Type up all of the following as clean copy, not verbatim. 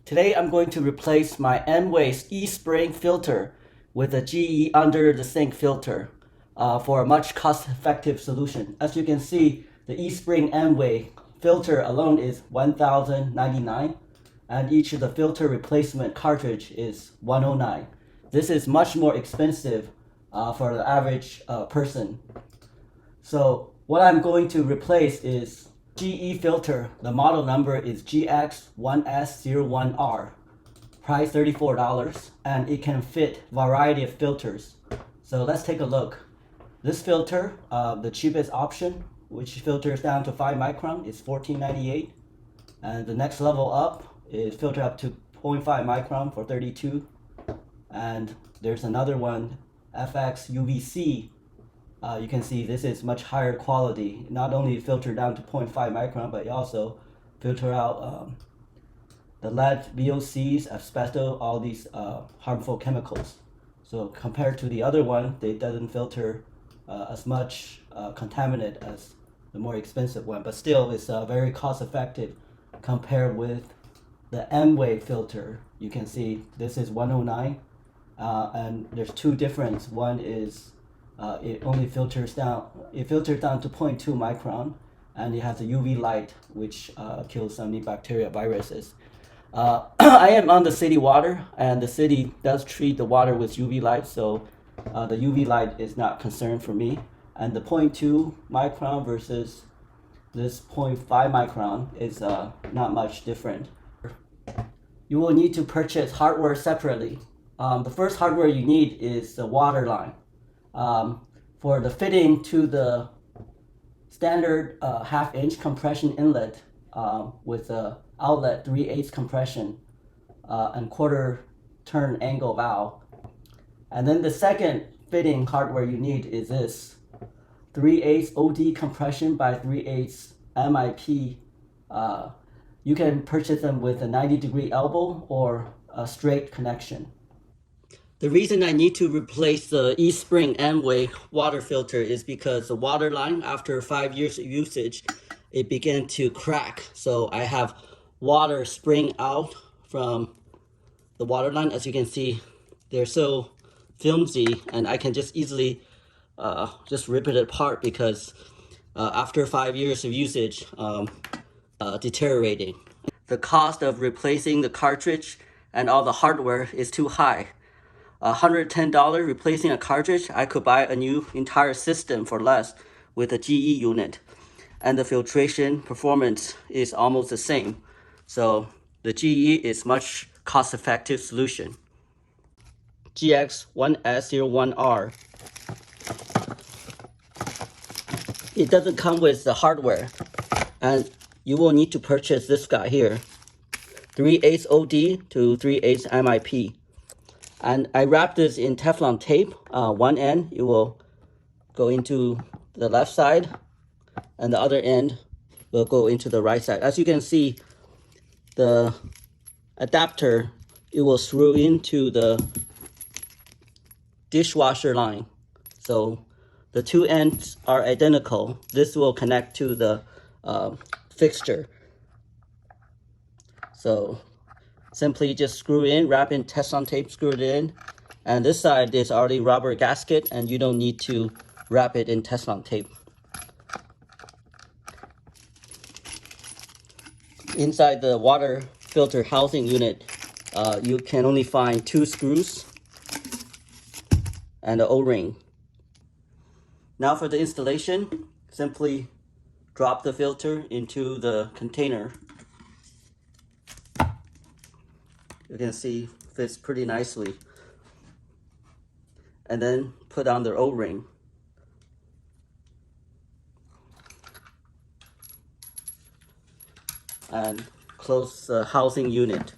Today I'm going to replace my Amway's eSpring filter with a GE under the sink filter for a much cost-effective solution. As you can see, the eSpring Amway filter alone is $1,099 and each of the filter replacement cartridge is $109. This is much more expensive for the average person. So what I'm going to replace is GE filter. The model number is GX1S01R. Price $34, and it can fit variety of filters. So let's take a look. This filter, the cheapest option, which filters down to 5 micron, is $14.98, and the next level up is filter up to 0.5 micron for $32. And there's another one, FX UVC. You can see this is much higher quality. Not only filter down to 0.5 micron, but it also filter out the lead, VOCs, asbestos, all these harmful chemicals. So compared to the other one, it doesn't filter as much contaminant as the more expensive one, but still it's very cost effective compared with the Amway filter. You can see this is 109, and there's two differences. One is it only filters down, to 0.2 micron, and it has a UV light which kills some bacteria, viruses. I am on the city water, and the city does treat the water with UV light, so the UV light is not concerned for me. And the 0.2 micron versus this 0.5 micron is not much different. You will need to purchase hardware separately. The first hardware you need is the water line. For the fitting to the standard half-inch compression inlet with a outlet 3/8 compression and quarter turn angle valve. And then the second fitting hardware you need is this 3/8 OD compression by 3/8 MIP. You can purchase them with a 90-degree elbow or a straight connection. The reason I need to replace the eSpring Amway water filter is because the water line, after 5 years of usage, it began to crack. So I have water spraying out from the water line. As you can see, they're so flimsy, and I can just easily just rip it apart because after 5 years of usage, deteriorating. The cost of replacing the cartridge and all the hardware is too high. $110 replacing a cartridge, I could buy a new entire system for less with a GE unit, and the filtration performance is almost the same. So the GE is much cost-effective solution. GX1S01R. It doesn't come with the hardware, and you will need to purchase this guy here, 3/8 OD to 3/8 MIP. And I wrap this in Teflon tape. One end, it will go into the left side, and the other end will go into the right side. As you can see, the adapter, it will screw into the dishwasher line. So the two ends are identical. This will connect to the fixture. So simply just screw in, wrap in Teflon tape, screw it in. And this side is already rubber gasket, and you don't need to wrap it in Teflon tape. Inside the water filter housing unit, you can only find 2 screws and an O-ring. Now for the installation, simply drop the filter into the container. You can see fits pretty nicely. And then put on the O-ring. And close the housing unit.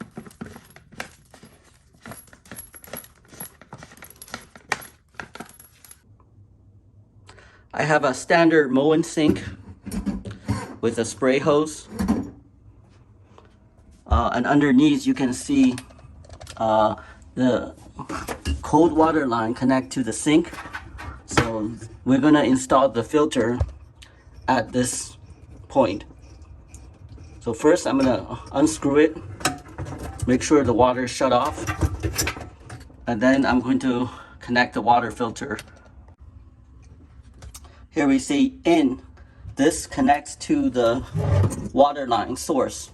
I have a standard Moen sink with a spray hose. And underneath you can see the cold water line connect to the sink. So we're gonna install the filter at this point. So first I'm gonna unscrew it. Make sure the water is shut off. And then I'm going to connect the water filter. Here we see in. This connects to the water line source.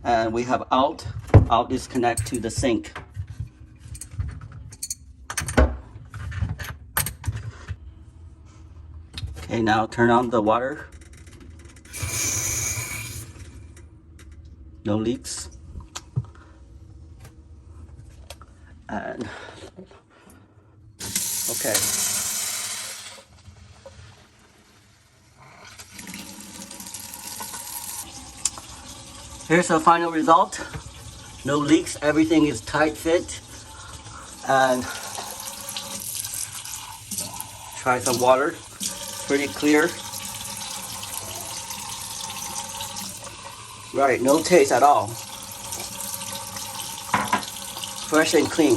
And we have out. Out is connect to the sink. Okay, now turn on the water. No leaks. And okay. Here's the final result. No leaks, everything is tight fit. And try some water. Pretty clear. Right, no taste at all. Fresh and clean.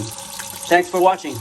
Thanks for watching.